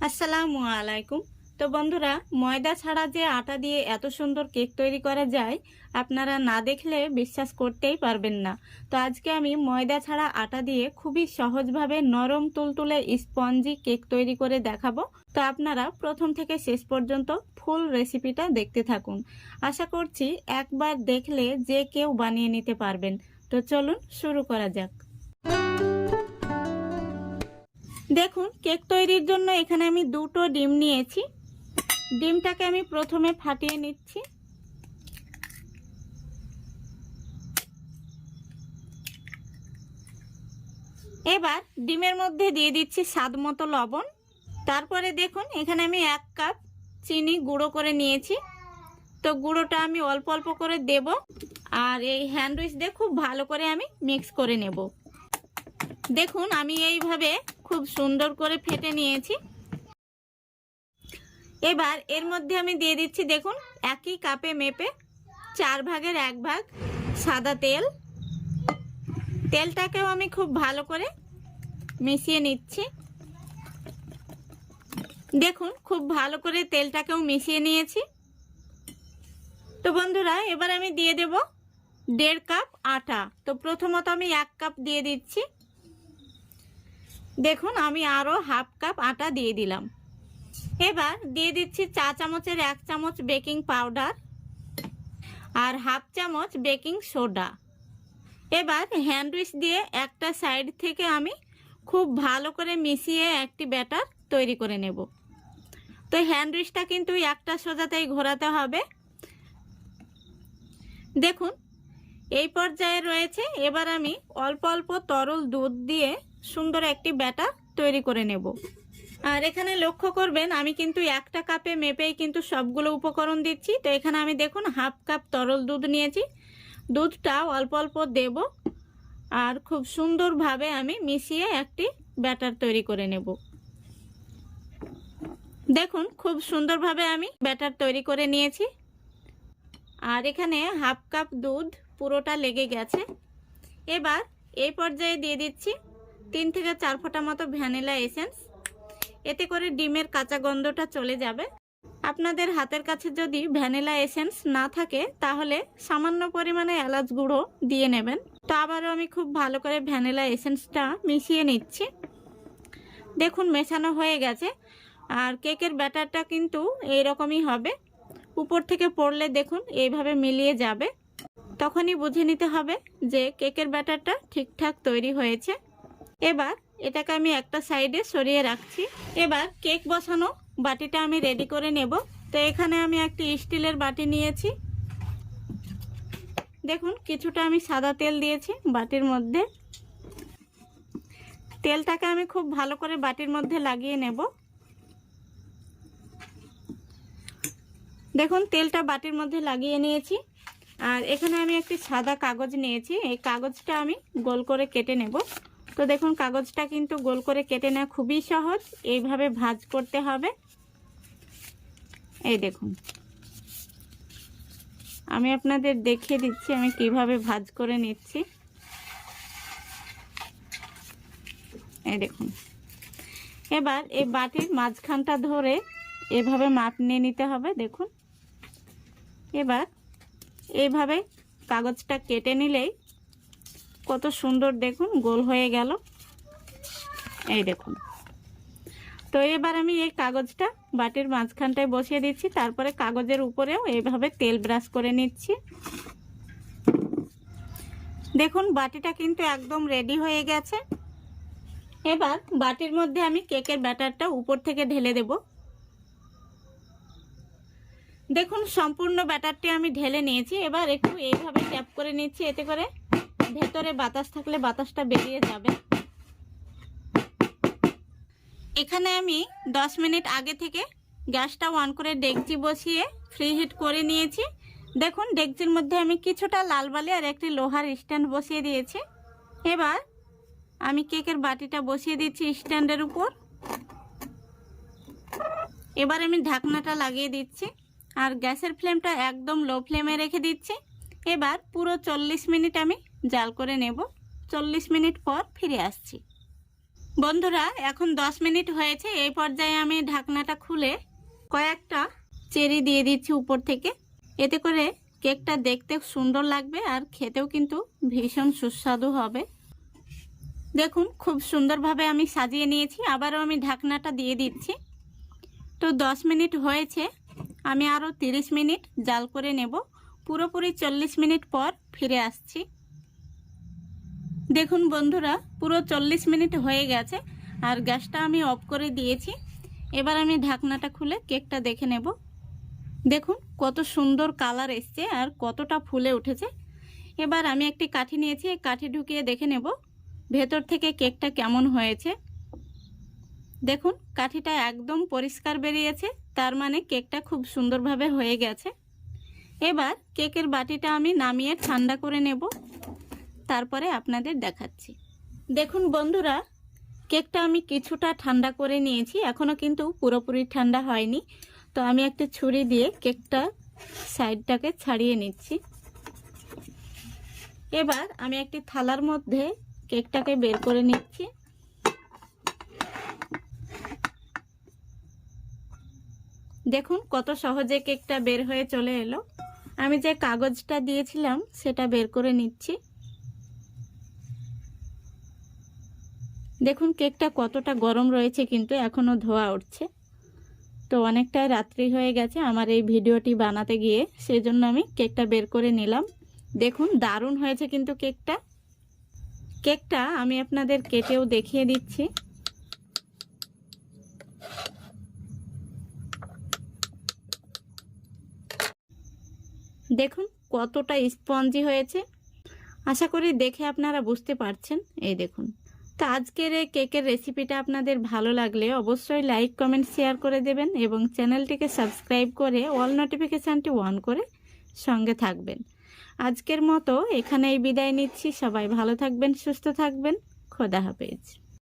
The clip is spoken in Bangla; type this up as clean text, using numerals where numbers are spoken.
আসসালামু আলাইকুম। তো বন্ধুরা, ময়দা ছাড়া যে আটা দিয়ে এত সুন্দর কেক তৈরি করা যায় আপনারা না দেখলে বিশ্বাস করতেই পারবেন না। তো আজকে আমি ময়দা ছাড়া আটা দিয়ে খুবই সহজভাবে নরম তুলতুলে স্পঞ্জি কেক তৈরি করে দেখাবো। তো আপনারা প্রথম থেকে শেষ পর্যন্ত ফুল রেসিপিটা দেখতে থাকুন। আশা করছি একবার দেখলে যে কেউ বানিয়ে নিতে পারবেন। তো চলুন শুরু করা যাক। দেখুন, কেক তৈরির জন্য এখানে আমি দুটো ডিম নিয়েছি। ডিমটাকে আমি প্রথমে ফাটিয়ে নিচ্ছি। এবার ডিমের মধ্যে দিয়ে দিচ্ছি স্বাদ মতো লবণ। তারপরে দেখুন, এখানে আমি 1 কাপ চিনি গুঁড়ো করে নিয়েছি। তো গুঁড়োটা আমি অল্প অল্প করে দেব, আর এই হ্যান্ড উইচ দিয়ে খুব ভালো করে আমি মিক্স করে নেব। দেখুন, আমি এইভাবে খুব সুন্দর করে ফেটে নিয়েছি। এবার এর মধ্যে আমি দিয়ে দিচ্ছি, দেখুন, একই কাপে মেপে 4 ভাগের 1 ভাগ সাদা তেল। তেলটাকেও আমি খুব ভালো করে মিশিয়ে নিচ্ছি। দেখুন, খুব ভালো করে তেলটাকেও মিশিয়ে নিয়েছি। তো বন্ধুরা, এবার আমি দিয়ে দেব 1.5 কাপ আটা। তো প্রথমত আমি 1 কাপ দিয়ে দিচ্ছি। দেখুন, আমি আরও হাফ কাপ আটা দিয়ে দিলাম। এবার দিয়ে দিচ্ছি চা চামচের 1 চামচ বেকিং পাউডার আর হাফ চামচ বেকিং সোডা। এবার হ্যান্ড উইচ দিয়ে একটা সাইড থেকে আমি খুব ভালো করে মিশিয়ে একটি ব্যাটার তৈরি করে নেব। তো হ্যান্ড উইচটা কিন্তু একটা সোজাতেই ঘোরাতে হবে। দেখুন, এই পর্যায়ে রয়েছে। এবার আমি অল্প অল্প তরল দুধ দিয়ে সুন্দর একটি ব্যাটার তৈরি করে নেব। আর এখানে লক্ষ্য করবেন, আমি কিন্তু একটা কাপে মেপেই কিন্তু সবগুলো উপকরণ দিচ্ছি। তো এখানে আমি দেখুন হাফ কাপ তরল দুধ নিয়েছি। দুধটা অল্প অল্প দেব আর খুব সুন্দরভাবে আমি মিশিয়ে একটি ব্যাটার তৈরি করে নেব। দেখুন, খুব সুন্দরভাবে আমি ব্যাটার তৈরি করে নিয়েছি। আর এখানে হাফ কাপ দুধ পুরোটা লেগে গেছে। এবার এই পর্যায়ে দিয়ে দিচ্ছি 3 থেকে 4 ফোঁটা মতো ভ্যানিলা এসেন্স। এতে করে ডিমের কাঁচা গন্ধটা চলে যাবে। আপনাদের হাতের কাছে যদি ভ্যানিলা এসেন্স না থাকে তাহলে সামান্য পরিমাণে এলাচ গুঁড়ো দিয়ে নেবেন। তো আবারও আমি খুব ভালো করে ভ্যানিলা এসেন্সটা মিশিয়ে নিচ্ছি। দেখুন, মেশানো হয়ে গেছে। আর কেকের ব্যাটারটা কিন্তু এইরকমই হবে। উপর থেকে পড়লে দেখুন এইভাবে মিলিয়ে যাবে। তখনই বুঝে নিতে হবে যে কেকের ব্যাটারটা ঠিকঠাক তৈরি হয়েছে। এবার এটাকে আমি একটা সাইডে সরিয়ে রাখছি। এবার কেক বসানো বাটিটা আমি রেডি করে নেব। তো এখানে আমি একটি স্টিলের বাটি নিয়েছি। দেখুন, কিছুটা আমি সাদা তেল দিয়েছি বাটির মধ্যে। তেলটাকে আমি খুব ভালো করে বাটির মধ্যে লাগিয়ে নেব। দেখুন, তেলটা বাটির মধ্যে লাগিয়ে নিয়েছি। আর এখানে আমি একটি সাদা কাগজ নিয়েছি। এই কাগজটা আমি গোল করে কেটে নেব। তো দেখুন, কাগজটা কিন্তু গোল করে কেটে নেওয়া খুবই সহজ। এইভাবে ভাঁজ করতে হবে। এই দেখুন, আমি আপনাদের দেখিয়ে দিচ্ছি আমি কিভাবে ভাঁজ করে নিচ্ছি। এই দেখুন, এবার এই বাটির মাঝখানটা ধরে এভাবে মাপ নিয়ে নিতে হবে। দেখুন, এবার এইভাবে কাগজটা কেটে নিলেই কত সুন্দর দেখুন গোল হয়ে গেল। এই দেখুন। তো এবার আমি এই কাগজটা বাটির মাঝখানটায় বসিয়ে দিচ্ছি। তারপরে কাগজের উপরেও এইভাবে তেল ব্রাশ করে নিচ্ছি। দেখুন, বাটিটা কিন্তু একদম রেডি হয়ে গেছে। এবার বাটির মধ্যে আমি কেকের ব্যাটারটা উপর থেকে ঢেলে দেব। দেখুন, সম্পূর্ণ ব্যাটারটি আমি ঢেলে নিয়েছি। এবার একটু এইভাবে ট্যাপ করে নিচ্ছি। এতে করে ভেতরে বাতাস থাকলে বাতাসটা বেরিয়ে যাবে। এখানে আমি 10 মিনিট আগে থেকে গ্যাসটা অন করে ডেকচি বসিয়ে ফ্রি হিট করে নিয়েছি। দেখুন, ডেকচির মধ্যে আমি কিছুটা লাল বালি আর একটি লোহার স্ট্যান্ড বসিয়ে দিয়েছি। এবার আমি কেকের বাটিটা বসিয়ে দিচ্ছি স্ট্যান্ডের উপর। এবার আমি ঢাকনাটা লাগিয়ে দিচ্ছি আর গ্যাসের ফ্লেমটা একদম লো ফ্লেমে রেখে দিচ্ছি। এবার পুরো 40 মিনিট আমি জাল করে নেব। 40 মিনিট পর ফিরে আসছি। বন্ধুরা এখন 10 মিনিট হয়েছে। এই পর্যায়ে আমি ঢাকনাটা খুলে কয়েকটা চেরি দিয়ে দিচ্ছি উপর থেকে। এতে করে কেকটা দেখতে সুন্দর লাগবে আর খেতেও কিন্তু ভীষণ সুস্বাদু হবে। দেখুন খুব সুন্দরভাবে আমি সাজিয়ে নিয়েছি। আবারও আমি ঢাকনাটা দিয়ে দিচ্ছি। তো 10 মিনিট হয়েছে, আমি আরও 30 মিনিট জাল করে নেব। পুরোপুরি 40 মিনিট পর ফিরে আসছি। দেখুন বন্ধুরা পুরো 40 মিনিট হয়ে গেছে আর গ্যাসটা আমি অফ করে দিয়েছি। এবার আমি ঢাকনাটা খুলে কেকটা দেখে নেব। দেখুন কত সুন্দর কালার এসছে আর কতটা ফুলে উঠেছে। এবার আমি একটি কাঠি নিয়েছি, এই কাঠি ঢুকিয়ে দেখে নেব ভেতর থেকে কেকটা কেমন হয়েছে। দেখুন কাঠিটা একদম পরিষ্কার বেরিয়েছে, তার মানে কেকটা খুব সুন্দরভাবে হয়ে গেছে। এবার কেকের বাটিটা আমি নামিয়ে ঠান্ডা করে নেব, তারপরে আপনাদের দেখাচ্ছি। দেখুন বন্ধুরা কেকটা আমি কিছুটা ঠান্ডা করে নিয়েছি, এখনো কিন্তু পুরোপুরি ঠান্ডা হয়নি। তো আমি একটা ছুরি দিয়ে কেকটা সাইডটাকে ছাড়িয়ে নিচ্ছি। এবার আমি একটি থালার মধ্যে কেকটাকে বের করে নিচ্ছি। দেখুন কত সহজে কেকটা বের হয়ে চলে এলো। আমি যে কাগজটা দিয়েছিলাম সেটা বের করে নিচ্ছি। দেখুন কেকটা কতটা গরম রয়েছে, কিন্তু এখনো ধোয়া উঠছে। তো অনেকটাই রাত্রি হয়ে গেছে আমার এই ভিডিওটি বানাতে গিয়ে, সেজন্য আমি কেকটা বের করে নিলাম। দেখুন দারুণ হয়েছে কিন্তু কেকটা আমি আপনাদের কেটেও দেখিয়ে দিচ্ছি। দেখুন কতটা স্পঞ্জি হয়েছে, আশা করি দেখে আপনারা বুঝতে পারছেন। এই দেখুন। তো আজকের এই কেকের রেসিপিটা আপনাদের ভালো লাগলে অবশ্যই লাইক কমেন্ট শেয়ার করে দেবেন এবং চ্যানেলটিকে সাবস্ক্রাইব করে অল নোটিফিকেশানটি অন করে সঙ্গে থাকবেন। আজকের মতো এখানেই বিদায় নিচ্ছি। সবাই ভালো থাকবেন, সুস্থ থাকবেন। খোদা হাফেজ।